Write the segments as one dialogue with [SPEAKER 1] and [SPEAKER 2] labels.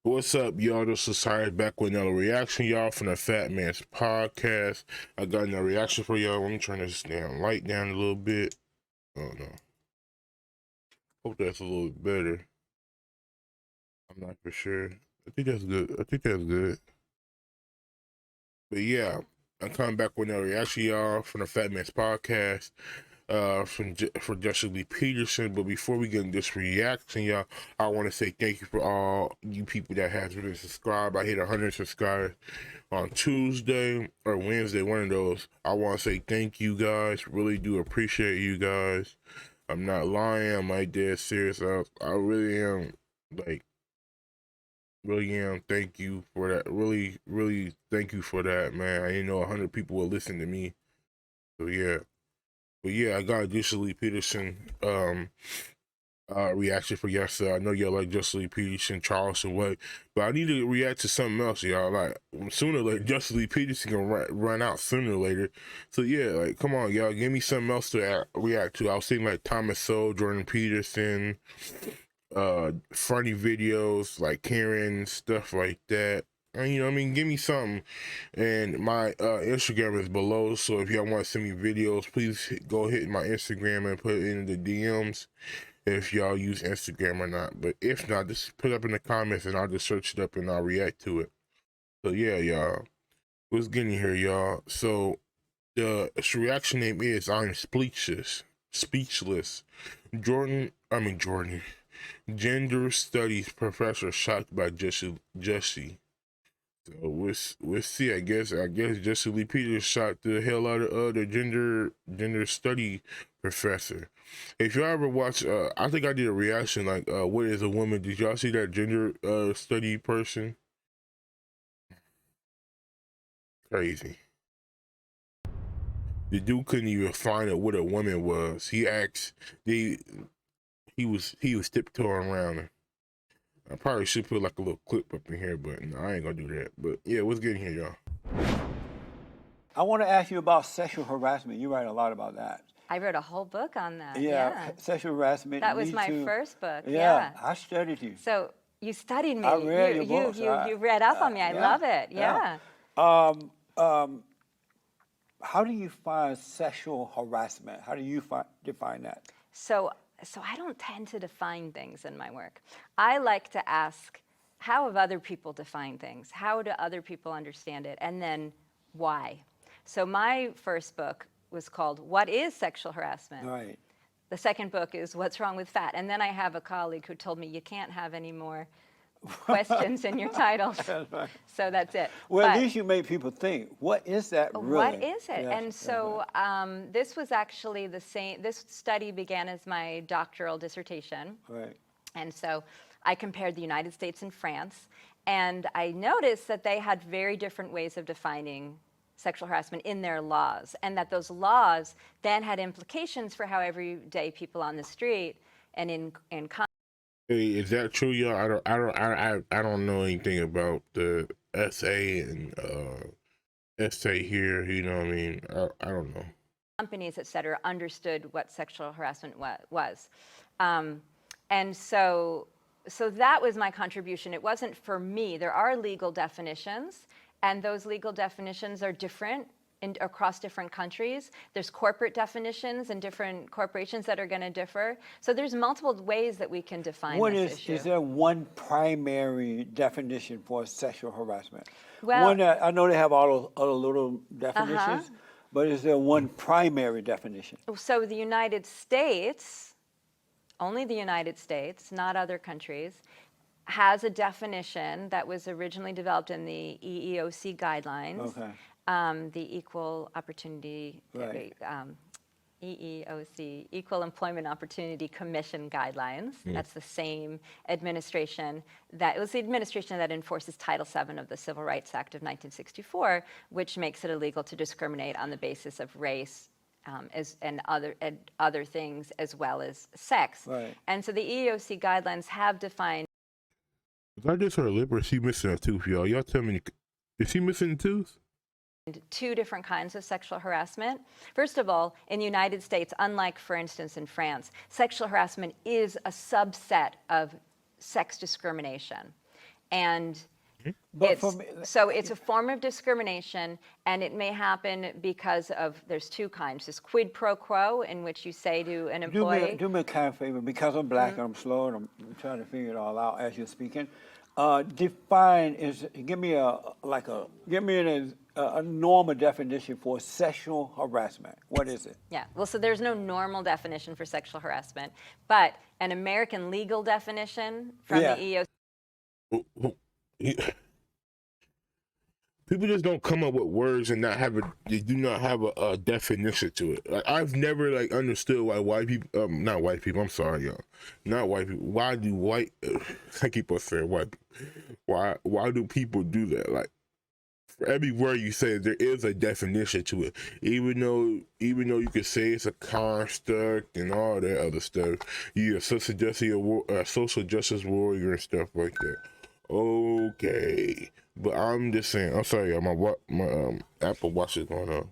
[SPEAKER 1] What's up, y'all? This is Cyrus back with another reaction, y'all, from the Fat Man's Podcast. I got another reaction for y'all. Let me turn this damn light down a little bit. Oh no. Hope that's a little better. I'm not for sure. I think that's good. I think that's good. But yeah, I'm coming back with another reaction, y'all, from the Fat Man's Podcast. For Jesseleepeterson. But before we get into this reaction, y'all, I want to say thank you for all you people that has been subscribed. I hit 100 subscribers on Tuesday or Wednesday, one of those. I want to say thank you guys. Really do appreciate you guys. I'm not lying. I'm like dead serious. I really am. Like, really am. Thank you for that. Really, really thank you for that, man. I didn't know 100 people would listen to me. So yeah. But yeah, I got Jesseleepeterson reaction for yesterday. I know y'all like Jesseleepeterson, Charleston White, but I need to react to something else, y'all. Like sooner or later, Jesseleepeterson gonna run out sooner or later. So yeah, like come on, y'all, give me something else to react to. I was thinking like Thomas Sowell, Jordan Peterson, funny videos like Karen, stuff like that. And, you know, I mean, give me something. And my Instagram is below, so if y'all want to send me videos, please go hit my Instagram and put it in the DMs if y'all use Instagram or not. But if not, just put it up in the comments and I'll just search it up and I'll react to it. So yeah, y'all, what's getting here, y'all? So the reaction name is I'm speechless. Speechless. Jordan. Gender studies professor shocked by Jesse. So we'll see. I guess Jesseleepeterson shot the hell out of the gender study professor. If y'all ever watch, I think I did a reaction like, "What is a woman?" Did y'all see that gender study person? Crazy. The dude couldn't even find out what a woman was. He asked. He was tiptoeing around her. I probably should put like a little clip up in here, but no, I ain't gonna do that. But yeah, what's getting here, y'all?
[SPEAKER 2] I want to ask you about sexual harassment. You write a lot about that.
[SPEAKER 3] I wrote a whole book on that.
[SPEAKER 2] Yeah, sexual harassment.
[SPEAKER 3] That was
[SPEAKER 2] Me
[SPEAKER 3] my
[SPEAKER 2] too.
[SPEAKER 3] first book.
[SPEAKER 2] Yeah, I studied you.
[SPEAKER 3] So you studied me.
[SPEAKER 2] I read your books.
[SPEAKER 3] You read up on me. I love it. Yeah.
[SPEAKER 2] How do you find sexual harassment? How do you define that?
[SPEAKER 3] So I don't tend to define things in my work. I like to ask, how have other people defined things? How do other people understand it? And then why? So my first book was called What is Sexual Harassment?
[SPEAKER 2] Right.
[SPEAKER 3] The second book is What's Wrong with Fat? And then I have a colleague who told me you can't have any more questions in your titles.
[SPEAKER 2] That's right.
[SPEAKER 3] So that's it.
[SPEAKER 2] Well,
[SPEAKER 3] But
[SPEAKER 2] at least you make people think. What is that really?
[SPEAKER 3] what is it?
[SPEAKER 2] Yes,
[SPEAKER 3] And so this was actually the same, this study began as my doctoral dissertation.
[SPEAKER 2] right.
[SPEAKER 3] And so I compared the United States and France, and I noticed that they had very different ways of defining sexual harassment in their laws, and that those laws then had implications for how everyday people on the street and in
[SPEAKER 1] Hey, is that true, y'all? I don't know anything about the SA and SA here. You know what I mean? I don't know.
[SPEAKER 3] companies, et cetera, understood what sexual harassment was. And so that was my contribution. It wasn't for me. There are legal definitions, and those legal definitions are different across different countries. There's corporate definitions and different corporations that are going to differ. So there's multiple ways that we can define this issue.
[SPEAKER 2] Is there one primary definition for sexual harassment?
[SPEAKER 3] Well,
[SPEAKER 2] one that, I know they have all those other little definitions, but is there one primary definition?
[SPEAKER 3] So the United States, only the United States, not other countries, has a definition that was originally developed in the EEOC guidelines.
[SPEAKER 2] Okay.
[SPEAKER 3] The Equal Opportunity,
[SPEAKER 2] Right.
[SPEAKER 3] EEOC, Equal Employment Opportunity Commission guidelines. That's the same administration it was the administration that enforces Title VII of the Civil Rights Act of 1964, which makes it illegal to discriminate on the basis of race, and other things as well as sex.
[SPEAKER 2] Right.
[SPEAKER 3] And so the EEOC guidelines have defined.
[SPEAKER 1] I just heard Libra, she missing a tooth, y'all. Y'all tell me, is she missing a tooth?
[SPEAKER 3] Two different kinds of sexual harassment. First of all, in the United States, unlike, for instance, in France, sexual harassment is a subset of sex discrimination. And
[SPEAKER 2] But for me,
[SPEAKER 3] so it's a form of discrimination, and it may happen because of, there's two kinds. There's quid pro quo, in which you say to an employee,
[SPEAKER 2] do me a kind of favor, because I'm black and I'm slow and I'm trying to figure it all out as you're speaking. Give me a normal definition for sexual harassment. What is it?
[SPEAKER 3] yeah, well, so there's no normal definition for sexual harassment, but an American legal definition from
[SPEAKER 2] Yeah.
[SPEAKER 3] the EEOC.
[SPEAKER 1] People just don't come up with words and they do not have a definition to it. Like, I've never like understood why white people, not white people, I'm sorry, y'all, not white people. Why do I keep on saying white people. Why do people do that? Like, for every word you say, there is a definition to it. Even though you could say it's a construct and all that other stuff, you're a social justice warrior and stuff like that. Okay, but I'm just saying. I'm sorry, y'all, my Apple Watch is going on.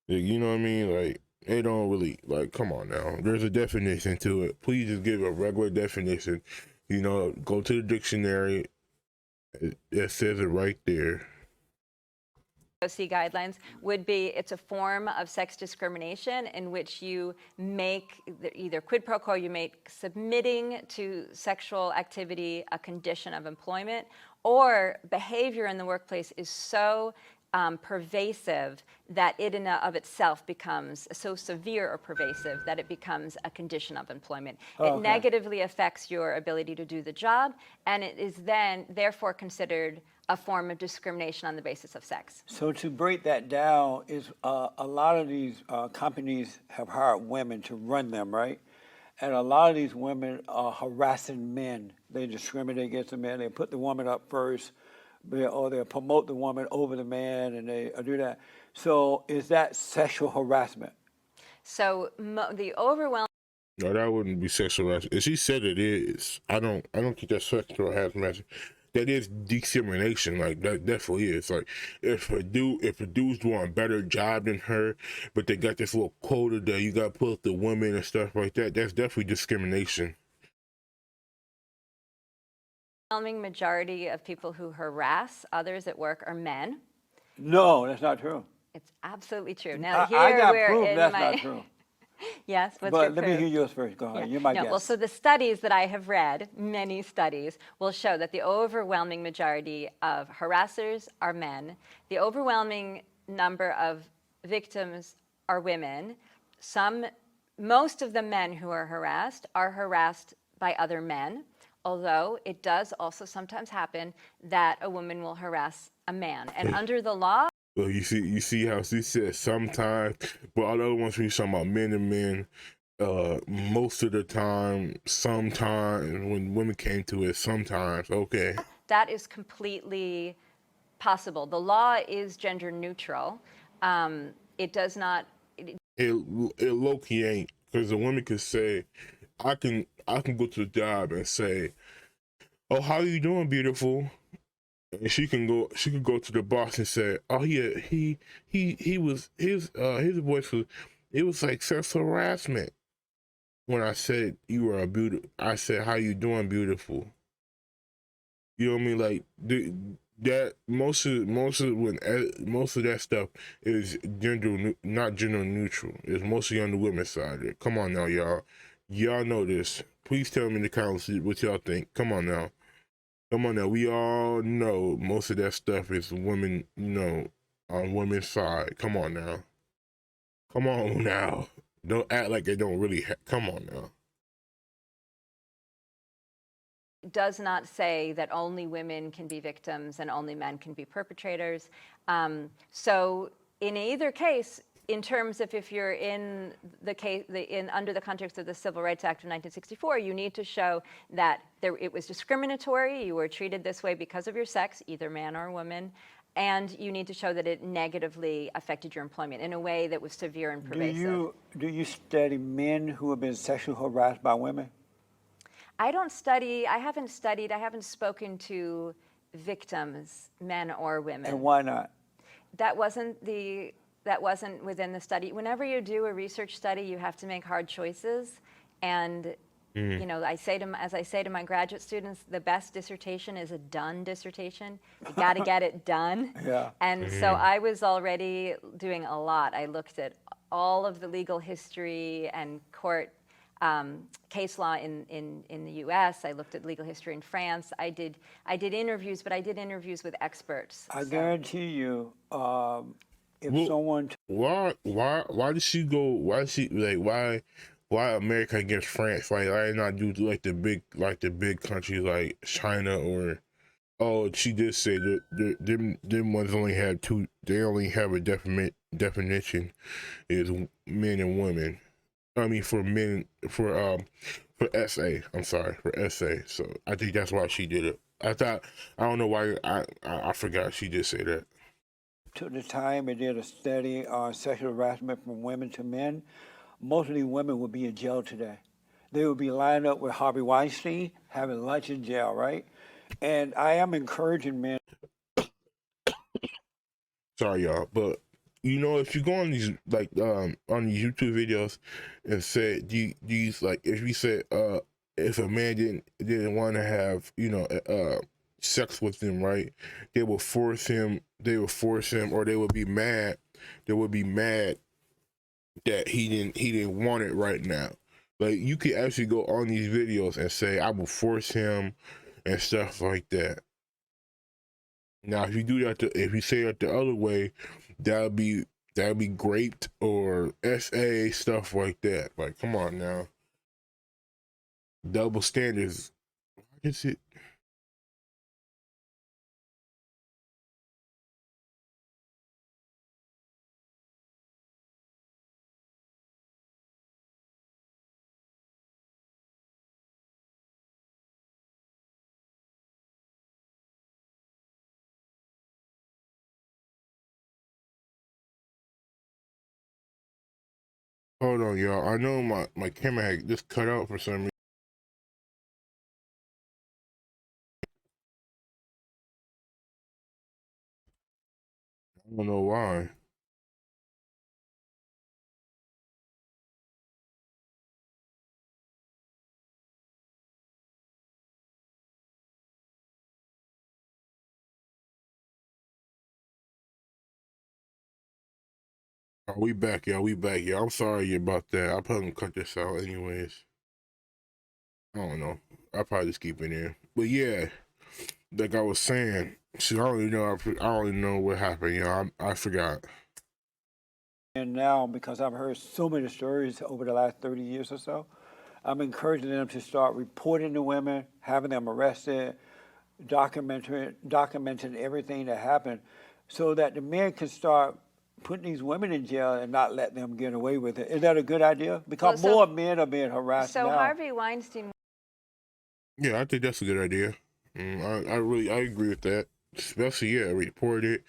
[SPEAKER 1] Like, you know what I mean? Like, they don't really, like, come on now. There's a definition to it. Please just give a regular definition. You know, go to the dictionary. It says it right there.
[SPEAKER 3] EEOC guidelines would be, it's a form of sex discrimination in which you make either quid pro quo, you make submitting to sexual activity a condition of employment, or behavior in the workplace is so pervasive that it in and of itself becomes so severe or pervasive that it becomes a condition of employment. It negatively affects your ability to do the job, and it is then therefore considered a form of discrimination on the basis of sex.
[SPEAKER 2] So to break that down, is a lot of these companies have hired women to run them, right? And a lot of these women are harassing men. They discriminate against the men. They put the woman up first, or they promote the woman over the man, and they do that. So is that sexual harassment?
[SPEAKER 3] So the overwhelming
[SPEAKER 1] No, that wouldn't be sexual harassment. She said it is. I don't think that's sexual harassment. That is discrimination. Like, that definitely is. Like, if a dude's doing a better job than her, but they got this little quota that you got to put the women and stuff like that, that's definitely discrimination.
[SPEAKER 3] overwhelming majority of people who harass others at work are men.
[SPEAKER 2] No, that's not true.
[SPEAKER 3] It's absolutely true. Now, here
[SPEAKER 2] I got
[SPEAKER 3] we're
[SPEAKER 2] proof
[SPEAKER 3] in
[SPEAKER 2] that's
[SPEAKER 3] my...
[SPEAKER 2] not true.
[SPEAKER 3] Yes, what's
[SPEAKER 2] But
[SPEAKER 3] your
[SPEAKER 2] let me
[SPEAKER 3] proof?
[SPEAKER 2] hear yours first. Go ahead. You're my guest.
[SPEAKER 3] Well, so the studies that I have read, many studies, will show that the overwhelming majority of harassers are men. The overwhelming number of victims are women. Most of the men who are harassed by other men, although it does also sometimes happen that a woman will harass a man. And under the law,
[SPEAKER 1] Well, you see how she said sometimes, but all the other ones when you talking about men and men, most of the time, sometimes, when women came to it, sometimes, okay.
[SPEAKER 3] that is completely possible. The law is gender neutral. It does not.
[SPEAKER 1] It low-key ain't, because a woman could say, I can go to the job and say, oh, how you doing, beautiful? And she could go to the boss and say, oh yeah, he was his voice was, it was like sexual harassment when I said you were a beautiful. I said, how you doing, beautiful? You know what I mean? Like, that most of that stuff is not gender neutral. It's mostly on the women's side of it. Come on now, y'all know this. Please tell me in the comments what y'all think. Come on now. We all know most of that stuff is women, on women's side. Come on now. Don't act like they don't really, come on now.
[SPEAKER 3] Does not say that only women can be victims and only men can be perpetrators. So in either case, in terms of if you're in the case, under the context of the Civil Rights Act of 1964, you need to show that it was discriminatory, you were treated this way because of your sex, either man or woman, and you need to show that it negatively affected your employment in a way that was severe and pervasive.
[SPEAKER 2] Do you study men who have been sexually harassed by women?
[SPEAKER 3] I haven't spoken to victims, men or women.
[SPEAKER 2] And why not?
[SPEAKER 3] That wasn't within the study. Whenever you do a research study, you have to make hard choices, and You know, as I say to my graduate students, the best dissertation is a done dissertation. You got to get it done.
[SPEAKER 2] Yeah.
[SPEAKER 3] And so I was already doing a lot. I looked at all of the legal history and court case law in the U.S. I looked at legal history in France. I did interviews, but I did interviews with experts.
[SPEAKER 2] I
[SPEAKER 3] So-
[SPEAKER 2] guarantee you, if
[SPEAKER 1] Well,
[SPEAKER 2] someone
[SPEAKER 1] why did she go? Why she like why America against France? Like why not do like the big countries like China or oh she did say that them ones only have two. They only have a definition is men and women. I mean for men for SA. I'm sorry for SA. So I think that's why she did it. I don't know why I forgot she did say that.
[SPEAKER 2] took the time and did a study on sexual harassment from women to men, most of these women would be in jail today. They would be lined up with Harvey Weinstein, having lunch in jail, right? And I am encouraging men.
[SPEAKER 1] Sorry, y'all, but you know, if you go on these like on these YouTube videos and say these like if you said if a man didn't want to have sex with them, right? They would force him. Or they would be mad. They would be mad that he didn't want it right now. Like you could actually go on these videos and say I will force him and stuff like that. Now, if you do that, if you say it the other way, that'll be great or SA stuff like that. Like, come on now, double standards. Why is it? Hold on, y'all. I know my camera had just cut out for some reason. I don't know why. Oh, we back, y'all. We back, y'all. I'm sorry about that. I'll probably cut this out anyways. I don't know. I'll probably just keep it in. But yeah, like I was saying, see, I don't even know. I don't even know what happened. Y'all, I forgot.
[SPEAKER 2] And now, because I've heard so many stories over the last 30 years or so, I'm encouraging them to start reporting the women, having them arrested, documenting everything that happened, so that the men can start putting these women in jail and not let them get away with it. Is that a good idea? Because
[SPEAKER 3] Well,
[SPEAKER 2] more men are being harassed
[SPEAKER 3] So
[SPEAKER 2] now.
[SPEAKER 3] Harvey Weinstein
[SPEAKER 1] Yeah, I think that's a good idea. I agree with that. Especially report it,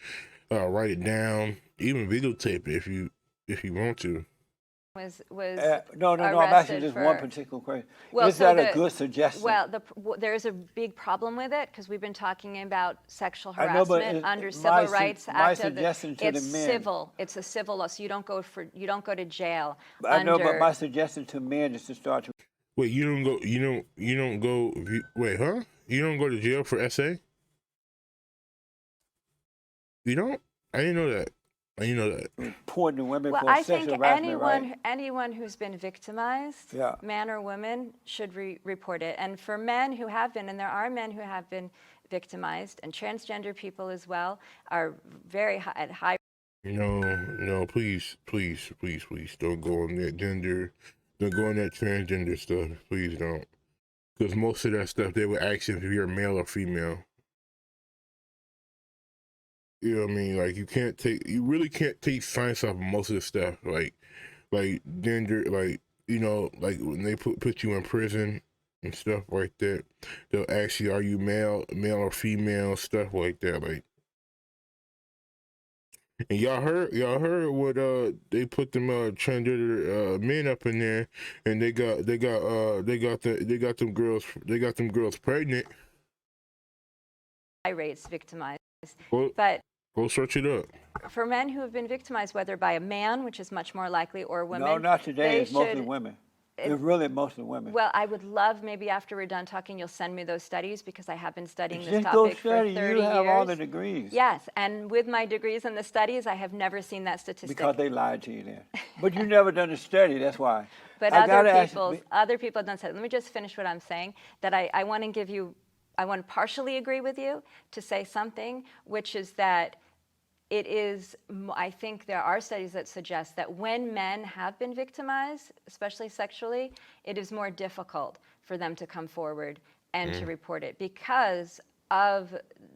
[SPEAKER 1] write it down, even videotape it if you want to.
[SPEAKER 3] was
[SPEAKER 2] No, I'm asking
[SPEAKER 3] arrested
[SPEAKER 2] just
[SPEAKER 3] for-
[SPEAKER 2] one particular question.
[SPEAKER 3] Well,
[SPEAKER 2] Is
[SPEAKER 3] so
[SPEAKER 2] that a
[SPEAKER 3] the-
[SPEAKER 2] good suggestion?
[SPEAKER 3] Well, there's a big problem with it because we've been talking about sexual
[SPEAKER 2] I know, but
[SPEAKER 3] harassment under
[SPEAKER 2] my
[SPEAKER 3] Civil Rights
[SPEAKER 2] my
[SPEAKER 3] Act.
[SPEAKER 2] suggestion to the
[SPEAKER 3] It's
[SPEAKER 2] men-
[SPEAKER 3] civil. It's a civil law, so you don't go to jail.
[SPEAKER 2] I know, but
[SPEAKER 3] under-
[SPEAKER 2] my suggestion to men is to start to.
[SPEAKER 1] Wait, you don't go. You don't go. Wait, huh? You don't go to jail for SA? You don't? I didn't know that. I didn't know that.
[SPEAKER 2] Reporting the women
[SPEAKER 3] Well,
[SPEAKER 2] for
[SPEAKER 3] I
[SPEAKER 2] sexual
[SPEAKER 3] think
[SPEAKER 2] harassment, right?
[SPEAKER 3] anyone who's been victimized,
[SPEAKER 2] Yeah.
[SPEAKER 3] man or woman, should report it. And for men who have been, and there are men who have been victimized, and transgender people as well, are at high.
[SPEAKER 1] No, please, don't go on that gender, don't go on that transgender stuff. Please don't, because most of that stuff they would ask if you're male or female. You know what I mean? Like you really can't take science off of most of the stuff. Like gender, like like when they put you in prison and stuff like that, they'll ask you, are you male or female, stuff like that. Like, and y'all heard what they put them transgender men up in there, and they got them girls pregnant.
[SPEAKER 3] High rates victimized.
[SPEAKER 1] Go,
[SPEAKER 3] But
[SPEAKER 1] go search it up.
[SPEAKER 3] for men who have been victimized, whether by a man, which is much more likely, or women,
[SPEAKER 2] No, not today.
[SPEAKER 3] they
[SPEAKER 2] It's mostly
[SPEAKER 3] should-
[SPEAKER 2] women. It's really mostly women.
[SPEAKER 3] Well, I would love, maybe after we're done talking, you'll send me those studies, because I have been studying this
[SPEAKER 2] Just go
[SPEAKER 3] topic for
[SPEAKER 2] study.
[SPEAKER 3] 30
[SPEAKER 2] You have all the
[SPEAKER 3] years.
[SPEAKER 2] degrees.
[SPEAKER 3] Yes, and with my degrees and the studies, I have never seen that statistic.
[SPEAKER 2] Because they lied to you then. But you never done the study, that's why.
[SPEAKER 3] But
[SPEAKER 2] I gotta
[SPEAKER 3] other
[SPEAKER 2] ask you-
[SPEAKER 3] people have done studies. Let me just finish what I'm saying, that I want to give you, I want to partially agree with you to say something, which is that it is, I think there are studies that suggest that when men have been victimized, especially sexually, it is more difficult for them to come forward and to report it, because of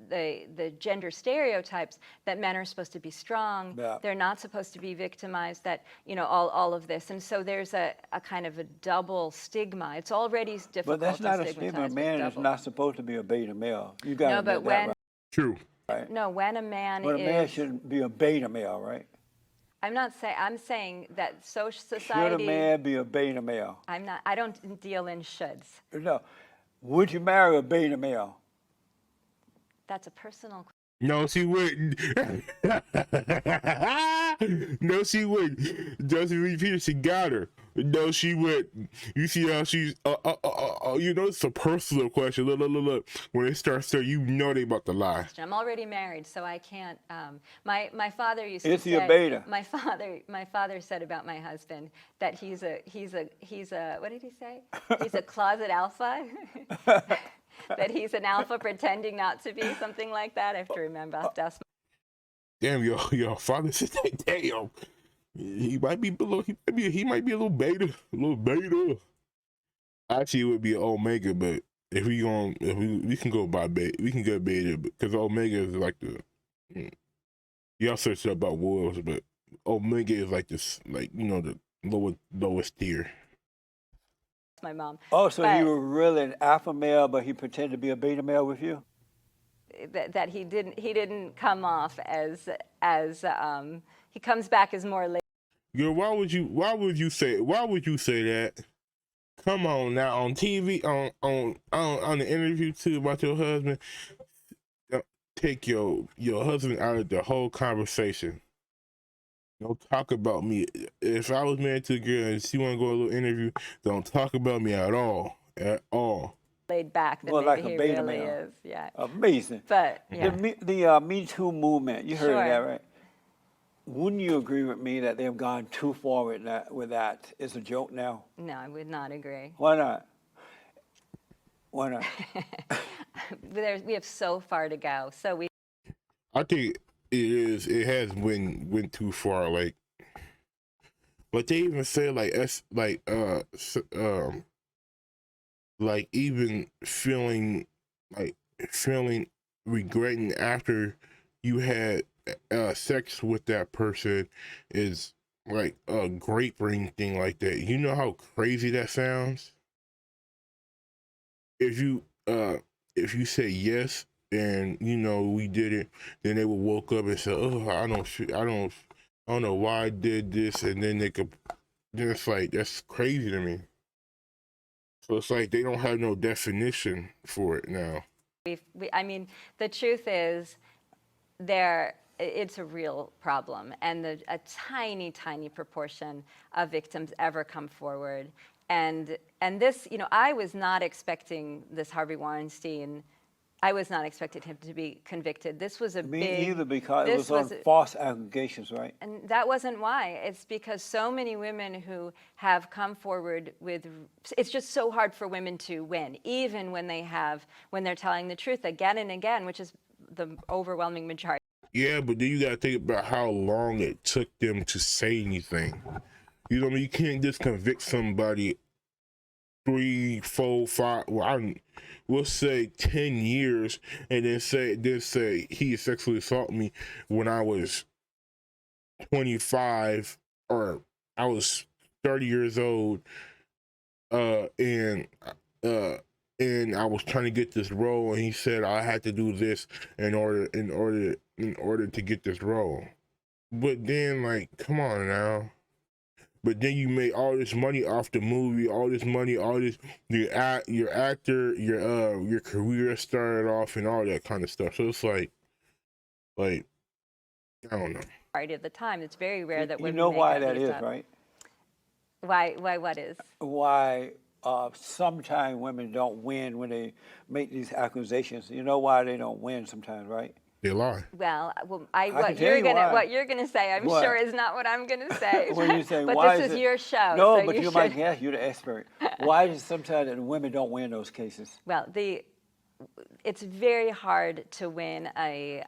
[SPEAKER 3] the gender stereotypes that men are supposed to be strong,
[SPEAKER 2] Yeah.
[SPEAKER 3] they're not supposed to be victimized, that, all of this. And so there's a kind of a double stigma. It's already difficult
[SPEAKER 2] But that's not
[SPEAKER 3] to
[SPEAKER 2] a stigma. A
[SPEAKER 3] stigmatize,
[SPEAKER 2] man
[SPEAKER 3] but
[SPEAKER 2] is
[SPEAKER 3] double.
[SPEAKER 2] not supposed to be a beta male. You gotta
[SPEAKER 3] No,
[SPEAKER 2] admit
[SPEAKER 3] but
[SPEAKER 2] that,
[SPEAKER 3] when,
[SPEAKER 2] right?
[SPEAKER 3] no, when a man
[SPEAKER 2] But a man
[SPEAKER 3] is,
[SPEAKER 2] shouldn't be a beta male, right?
[SPEAKER 3] I'm saying that social
[SPEAKER 2] Should a
[SPEAKER 3] society,
[SPEAKER 2] man be a beta male?
[SPEAKER 3] I don't deal in shoulds.
[SPEAKER 2] No. Would you marry a beta male?
[SPEAKER 3] That's a personal question.
[SPEAKER 1] No, she wouldn't. No, she wouldn't. Jesseleepeterson got her. No, she wouldn't. You see how she's, it's a personal question. Look. When it starts there, you know they about to lie.
[SPEAKER 3] I'm already married, so I can't. My father used to
[SPEAKER 2] Is
[SPEAKER 3] say.
[SPEAKER 2] he a beta?
[SPEAKER 3] My father said about my husband that he's a what did he say? He's a closet alpha. That he's an alpha pretending not to be, something like that. I have to remember. I'll have to ask
[SPEAKER 1] Damn, your father said that. Damn, he might be below. He might be a little beta. Actually, it would be an omega, but if we can go by beta, we can go beta, because omega is like y'all search up about wolves, but omega is like this, like, the lowest tier.
[SPEAKER 3] my mom.
[SPEAKER 2] Oh, so he
[SPEAKER 3] But-
[SPEAKER 2] was really an alpha male, but he pretended to be a beta male with you?
[SPEAKER 3] that he didn't come off as he comes back as more late.
[SPEAKER 1] Girl, why would you say that? Come on now, on TV, on the interview too, about your husband. Take your husband out of the whole conversation. Don't talk about me. If I was married to a girl and she want to go to a little interview, don't talk about me at all.
[SPEAKER 3] Laid back than
[SPEAKER 2] Well,
[SPEAKER 3] maybe
[SPEAKER 2] like a
[SPEAKER 3] he
[SPEAKER 2] beta
[SPEAKER 3] really
[SPEAKER 2] male.
[SPEAKER 3] is. Yeah.
[SPEAKER 2] Amazing.
[SPEAKER 3] But yeah.
[SPEAKER 2] The Me Too movement, you heard of
[SPEAKER 3] Sure.
[SPEAKER 2] that, right? Wouldn't you agree with me that they've gone too far with that? It's a joke now.
[SPEAKER 3] No, I would not agree.
[SPEAKER 2] Why not? Why not?
[SPEAKER 3] We have so far to go. So we.
[SPEAKER 1] I think it has went too far. Like they even say, like even feeling regretting after you had sex with that person is like a grape ring thing like that. You know how crazy that sounds? If you say yes and we did it, then they would woke up and say, oh, I don't know why I did this, and then it's like, that's crazy to me. So it's like they don't have no definition for it now.
[SPEAKER 3] I mean, the truth is, it's a real problem, and a tiny proportion of victims ever come forward. And this, I was not expecting this Harvey Weinstein. I was not expecting him to be convicted. This was a
[SPEAKER 2] Me
[SPEAKER 3] big.
[SPEAKER 2] either, because it was on false allegations, right?
[SPEAKER 3] And that wasn't why. It's because so many women who have come forward with, it's just so hard for women to win, even when they're telling the truth again and again, which is the overwhelming majority.
[SPEAKER 1] Yeah, but then you gotta think about how long it took them to say anything. You know what I mean? You can't just convict somebody 3, 4, 5. Well, we'll say 10 years, and then say he sexually assaulted me when I was 25, or I was 30 years old, and I was trying to get this role, and he said I had to do this in order to get this role. But then, like, come on now. But then you made all this money off the movie, your actor, your career started off and all that kind of stuff. So it's like I don't know.
[SPEAKER 3] Of the time, it's very rare that
[SPEAKER 2] You
[SPEAKER 3] women
[SPEAKER 2] know
[SPEAKER 3] make
[SPEAKER 2] why
[SPEAKER 3] up
[SPEAKER 2] that
[SPEAKER 3] these
[SPEAKER 2] is,
[SPEAKER 3] up.
[SPEAKER 2] right?
[SPEAKER 3] Why what is?
[SPEAKER 2] Why sometimes women don't win when they make these accusations. You know why they don't win sometimes, right?
[SPEAKER 1] They lie.
[SPEAKER 3] Well,
[SPEAKER 2] I can tell you why.
[SPEAKER 3] what you're gonna say, I'm sure
[SPEAKER 2] What?
[SPEAKER 3] is not what I'm gonna say.
[SPEAKER 2] When you say
[SPEAKER 3] But
[SPEAKER 2] why
[SPEAKER 3] this
[SPEAKER 2] is
[SPEAKER 3] is
[SPEAKER 2] it?
[SPEAKER 3] your show,
[SPEAKER 2] No,
[SPEAKER 3] so
[SPEAKER 2] but
[SPEAKER 3] you
[SPEAKER 2] you're my
[SPEAKER 3] should.
[SPEAKER 2] guest. You're the expert. Why is it sometimes that the women don't win those cases?
[SPEAKER 3] Well, it's very hard to win a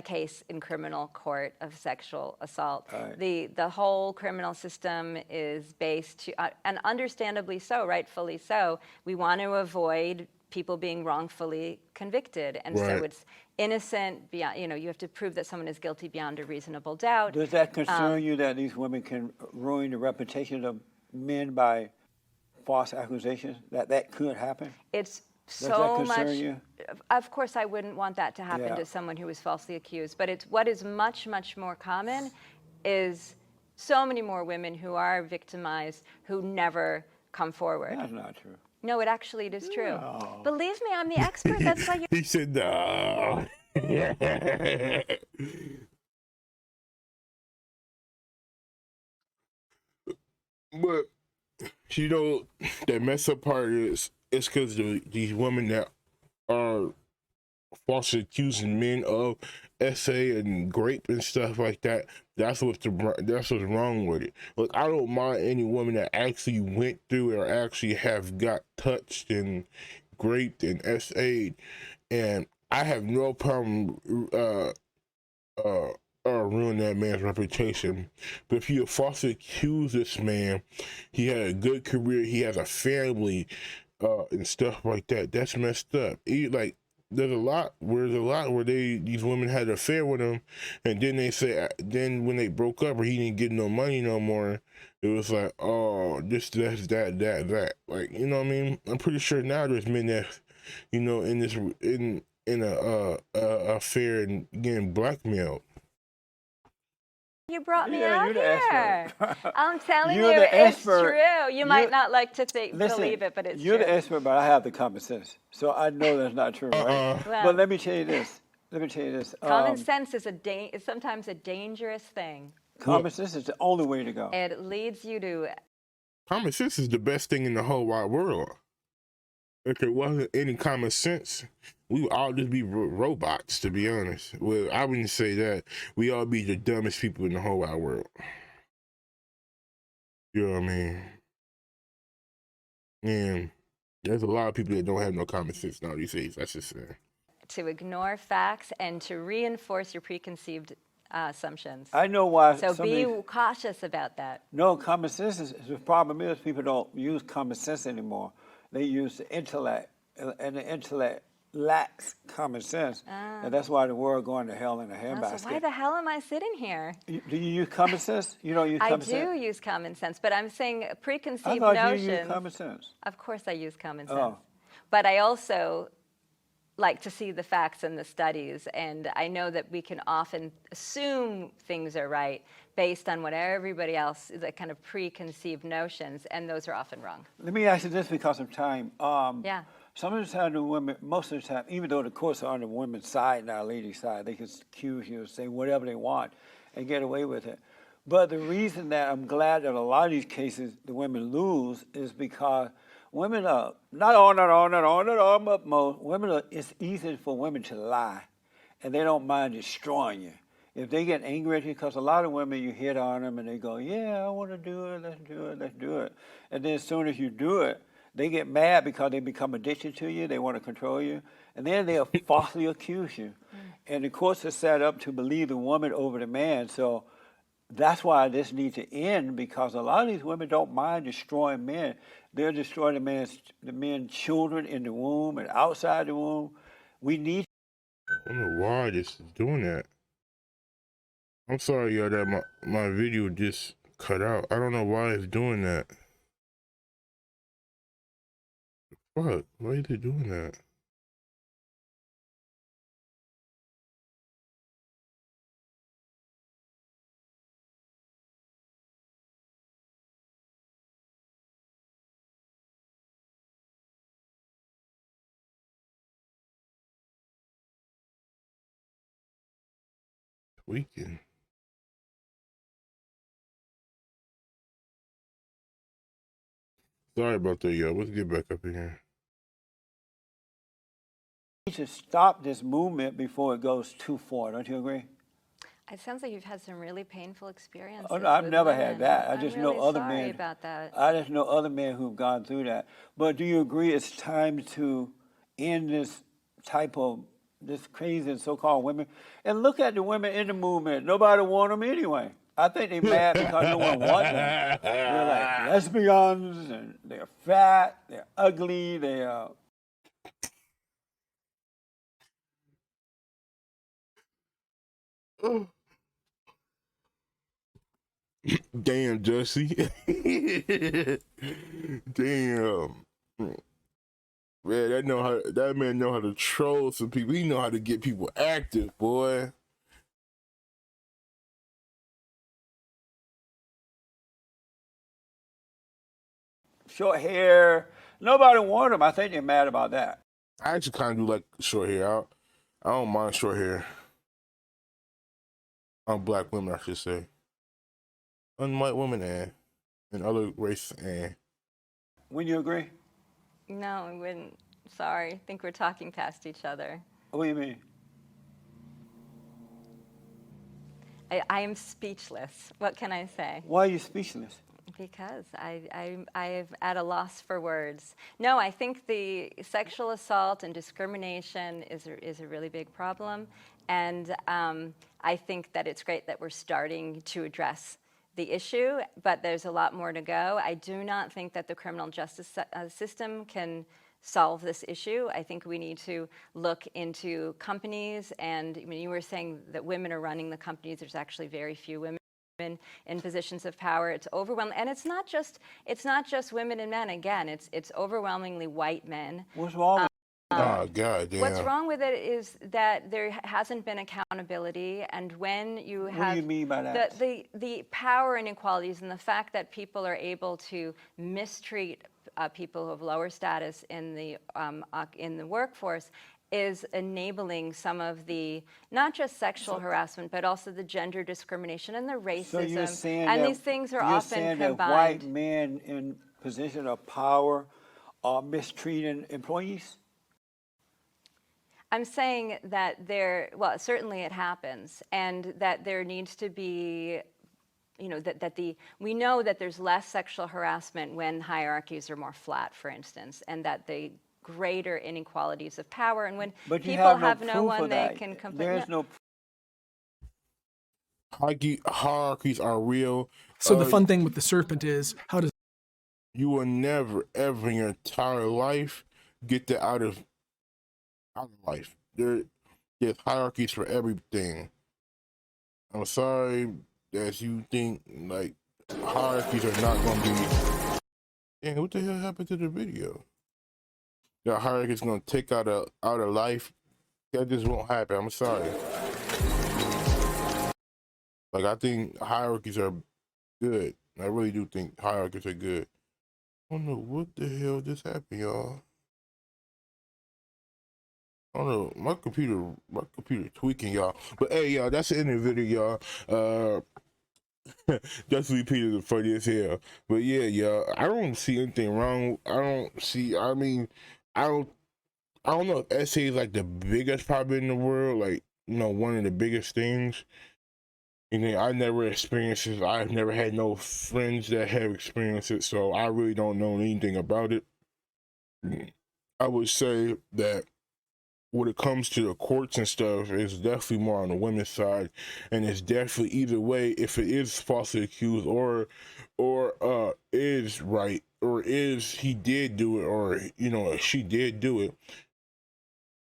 [SPEAKER 3] case in criminal court of sexual assault.
[SPEAKER 2] Right.
[SPEAKER 3] The whole criminal system is based and understandably so, rightfully so. We want to avoid people being wrongfully convicted, and so
[SPEAKER 1] Right.
[SPEAKER 3] it's innocent beyond. You have to prove that someone is guilty beyond a reasonable doubt.
[SPEAKER 2] Does that concern you that these women can ruin the reputation of men by false accusations? That could happen?
[SPEAKER 3] It's
[SPEAKER 2] Does that
[SPEAKER 3] so
[SPEAKER 2] concern
[SPEAKER 3] much.
[SPEAKER 2] you?
[SPEAKER 3] Of course, I wouldn't want that to happen
[SPEAKER 2] Yeah.
[SPEAKER 3] to someone who was falsely accused. But it's what is much, much more common is so many more women who are victimized who never come forward.
[SPEAKER 2] That's not true.
[SPEAKER 3] No, it is true.
[SPEAKER 2] No.
[SPEAKER 3] Believe me, I'm the expert. That's why you.
[SPEAKER 1] He said, no. But you know, the mess up part is it's because these women that are falsely accusing men of SA and grape and stuff like that. That's what's wrong with it. Look, I don't mind any woman that actually went through or actually have got touched and raped and SA'd, and I have no problem ruin that man's reputation. But if you falsely accuse this man, he had a good career, he has a family, and stuff like that. That's messed up. Like there's a lot where these women had an affair with him, and then they say then when they broke up or he didn't get no money no more, it was like, oh, this, that. Like, you know what I mean? I'm pretty sure now there's men that, in this in a affair and getting blackmailed.
[SPEAKER 3] You brought me
[SPEAKER 2] Yeah,
[SPEAKER 3] out
[SPEAKER 2] you're the
[SPEAKER 3] here.
[SPEAKER 2] expert.
[SPEAKER 3] I'm telling
[SPEAKER 2] You're
[SPEAKER 3] you,
[SPEAKER 2] the
[SPEAKER 3] it's
[SPEAKER 2] expert.
[SPEAKER 3] true. You might
[SPEAKER 2] You're-
[SPEAKER 3] not like to
[SPEAKER 2] Listen,
[SPEAKER 3] believe it, but it's
[SPEAKER 2] you're
[SPEAKER 3] true.
[SPEAKER 2] the expert, but I have the common sense. So I know that's not true, right?
[SPEAKER 3] Well-
[SPEAKER 2] But let me tell you this.
[SPEAKER 3] Common sense is sometimes a dangerous thing.
[SPEAKER 2] Common sense is the only way to go.
[SPEAKER 3] It leads you to.
[SPEAKER 1] Common sense is the best thing in the whole wide world. If there wasn't any common sense, we would all just be robots, to be honest. Well, I wouldn't say that. We all be the dumbest people in the whole wide world. You know what I mean? And there's a lot of people that don't have no common sense now these days. That's just saying.
[SPEAKER 3] To ignore facts and to reinforce your preconceived assumptions.
[SPEAKER 2] I know why.
[SPEAKER 3] So be
[SPEAKER 2] somebody-
[SPEAKER 3] cautious about that.
[SPEAKER 2] No, common sense is the problem is people don't use common sense anymore. They use the intellect, and the intellect lacks common sense, and that's why the world going to hell in a
[SPEAKER 3] So
[SPEAKER 2] handbasket.
[SPEAKER 3] why the hell am I sitting here?
[SPEAKER 2] Do you use common sense? You don't use
[SPEAKER 3] I
[SPEAKER 2] common
[SPEAKER 3] do
[SPEAKER 2] sense.
[SPEAKER 3] use common sense, but I'm saying
[SPEAKER 2] I
[SPEAKER 3] preconceived
[SPEAKER 2] thought
[SPEAKER 3] notions.
[SPEAKER 2] you used common sense.
[SPEAKER 3] Of course, I use common sense,
[SPEAKER 2] Oh.
[SPEAKER 3] but I also like to see the facts and the studies, and I know that we can often assume things are right based on what everybody else, the kind of preconceived notions, and those are often wrong.
[SPEAKER 2] Let me ask you this because of time.
[SPEAKER 3] Yeah.
[SPEAKER 2] Some of the time, the women, most of the time, even though the courts are on the women's side, not ladies' side, they can accuse you, say whatever they want, and get away with it. But the reason that I'm glad that a lot of these cases the women lose is because women are not all, but most women are. It's easy for women to lie, and they don't mind destroying you. If they get angry at you, because a lot of women, you hit on them and they go, yeah, I want to do it, let's do it. And then as soon as you do it, they get mad because they become addicted to you, they want to control you, and then they'll falsely accuse you. And the courts are set up to believe the woman over the man, so that's why this needs to end, because a lot of these women don't mind destroying men. They'll destroy the men's children in the womb and outside the womb. We need.
[SPEAKER 1] I don't know why this is doing that. I'm sorry, y'all, that my video just cut out. I don't know why it's doing that. What? Why is it doing that? Tweaking. Sorry about that, y'all. Let's get back up in here.
[SPEAKER 2] We should stop this movement before it goes too far. Don't you agree?
[SPEAKER 3] It sounds like you've had some really painful experiences.
[SPEAKER 2] Oh, no, I've
[SPEAKER 3] with
[SPEAKER 2] never
[SPEAKER 3] women.
[SPEAKER 2] had that. I
[SPEAKER 3] I'm
[SPEAKER 2] just
[SPEAKER 3] really
[SPEAKER 2] know other
[SPEAKER 3] sorry
[SPEAKER 2] men.
[SPEAKER 3] about that.
[SPEAKER 2] I just know other men who've gone through that. But do you agree it's time to end this type of this crazy so-called women? And look at the women in the movement. Nobody want them anyway. I think they mad because no one wants them. They're like lesbians, and they're fat, they're ugly, they're
[SPEAKER 1] Damn, Jesse. Damn. Man, that man know how to troll some people. He know how to get people active, boy.
[SPEAKER 2] short hair. Nobody want them. I think they're mad about that.
[SPEAKER 1] I actually kind of do like short hair. I don't mind short hair. On black women, I should say. On white women, and other race,
[SPEAKER 2] Wouldn't you agree?
[SPEAKER 3] No, I wouldn't. Sorry. I think we're talking past each other.
[SPEAKER 2] What do you mean?
[SPEAKER 3] I am speechless. What can I say?
[SPEAKER 2] Why are you speechless?
[SPEAKER 3] Because I'm at a loss for words. No, I think the sexual assault and discrimination is a really big problem. And I think that it's great that we're starting to address the issue, but there's a lot more to go. I do not think that the criminal justice system can solve this issue. I think we need to look into companies, and I mean, you were saying that women are running the companies. There's actually very few women in positions of power. It's overwhelming, and it's not just women and men. Again, it's overwhelmingly white men.
[SPEAKER 2] What's wrong with
[SPEAKER 1] oh god damn.
[SPEAKER 3] What's wrong with it is that there hasn't been accountability, and when you have
[SPEAKER 2] What do you mean by that?
[SPEAKER 3] the power inequalities and the fact that people are able to mistreat people of lower status in the workforce is enabling some of the not just sexual harassment but also the gender discrimination and the racism.
[SPEAKER 2] So you're saying
[SPEAKER 3] and
[SPEAKER 2] that,
[SPEAKER 3] these things are
[SPEAKER 2] you're
[SPEAKER 3] often
[SPEAKER 2] saying
[SPEAKER 3] combined.
[SPEAKER 2] that white men in position of power are mistreating employees?
[SPEAKER 3] I'm saying that certainly it happens, and that there needs to be, we know that there's less sexual harassment when hierarchies are more flat, for instance, and that the greater inequalities of power, and when
[SPEAKER 2] But you
[SPEAKER 3] people
[SPEAKER 2] have
[SPEAKER 3] no
[SPEAKER 2] proof
[SPEAKER 3] one
[SPEAKER 2] of
[SPEAKER 3] they
[SPEAKER 2] that.
[SPEAKER 3] can complain.
[SPEAKER 2] There's no
[SPEAKER 1] Hierarchies are real.
[SPEAKER 4] So the fun thing with the serpent is, how does
[SPEAKER 1] You will never, ever in your entire life get that out of life. There's hierarchies for everything. I'm sorry that you think like hierarchies are not gonna be. Damn, what the hell happened to the video? The hierarchy is gonna take out of life. That just won't happen. I'm sorry. Like I think hierarchies are good. I really do think hierarchies are good. I don't know what the hell just happened, y'all. I don't know. My computer tweaking, y'all. But hey, y'all, that's the end of the video, y'all. Jesseleepeterson funny as hell. But yeah, y'all, I don't see anything wrong. I don't know if essay is like the biggest problem in the world, like, one of the biggest things. And then I never experienced it. I've never had no friends that have experienced it, so I really don't know anything about it. I would say that when it comes to the courts and stuff, it's definitely more on the women's side, and it's definitely either way, if it is falsely accused or is right, or is he did do it, or she did do it,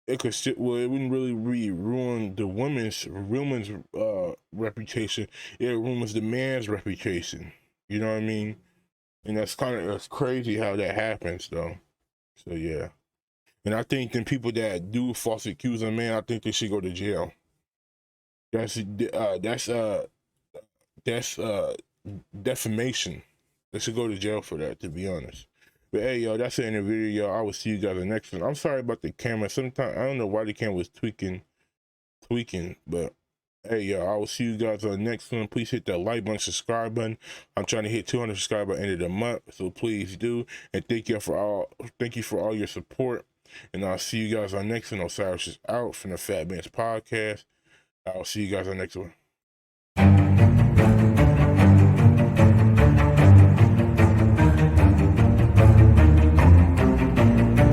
[SPEAKER 1] it could it wouldn't really ruin the women's reputation. It ruins the man's reputation. You know what I mean? And that's crazy how that happens though. So yeah. And I think the people that do falsely accuse a man, I think they should go to jail. That's defamation. They should go to jail for that, to be honest. But hey, y'all, that's the end of the video, y'all. I will see you guys in the next one. I'm sorry about the camera. Sometimes I don't know why the camera was tweaking, but Hey, y'all, I will see you guys on the next one. Please hit that like button, subscribe button. I'm trying to hit 200 subscribers by the end of the month, so please do. And thank you for all your support. And I'll see you guys on the next one. Osiris is out from the Fat Man's Podcast. I'll see you guys on the next one.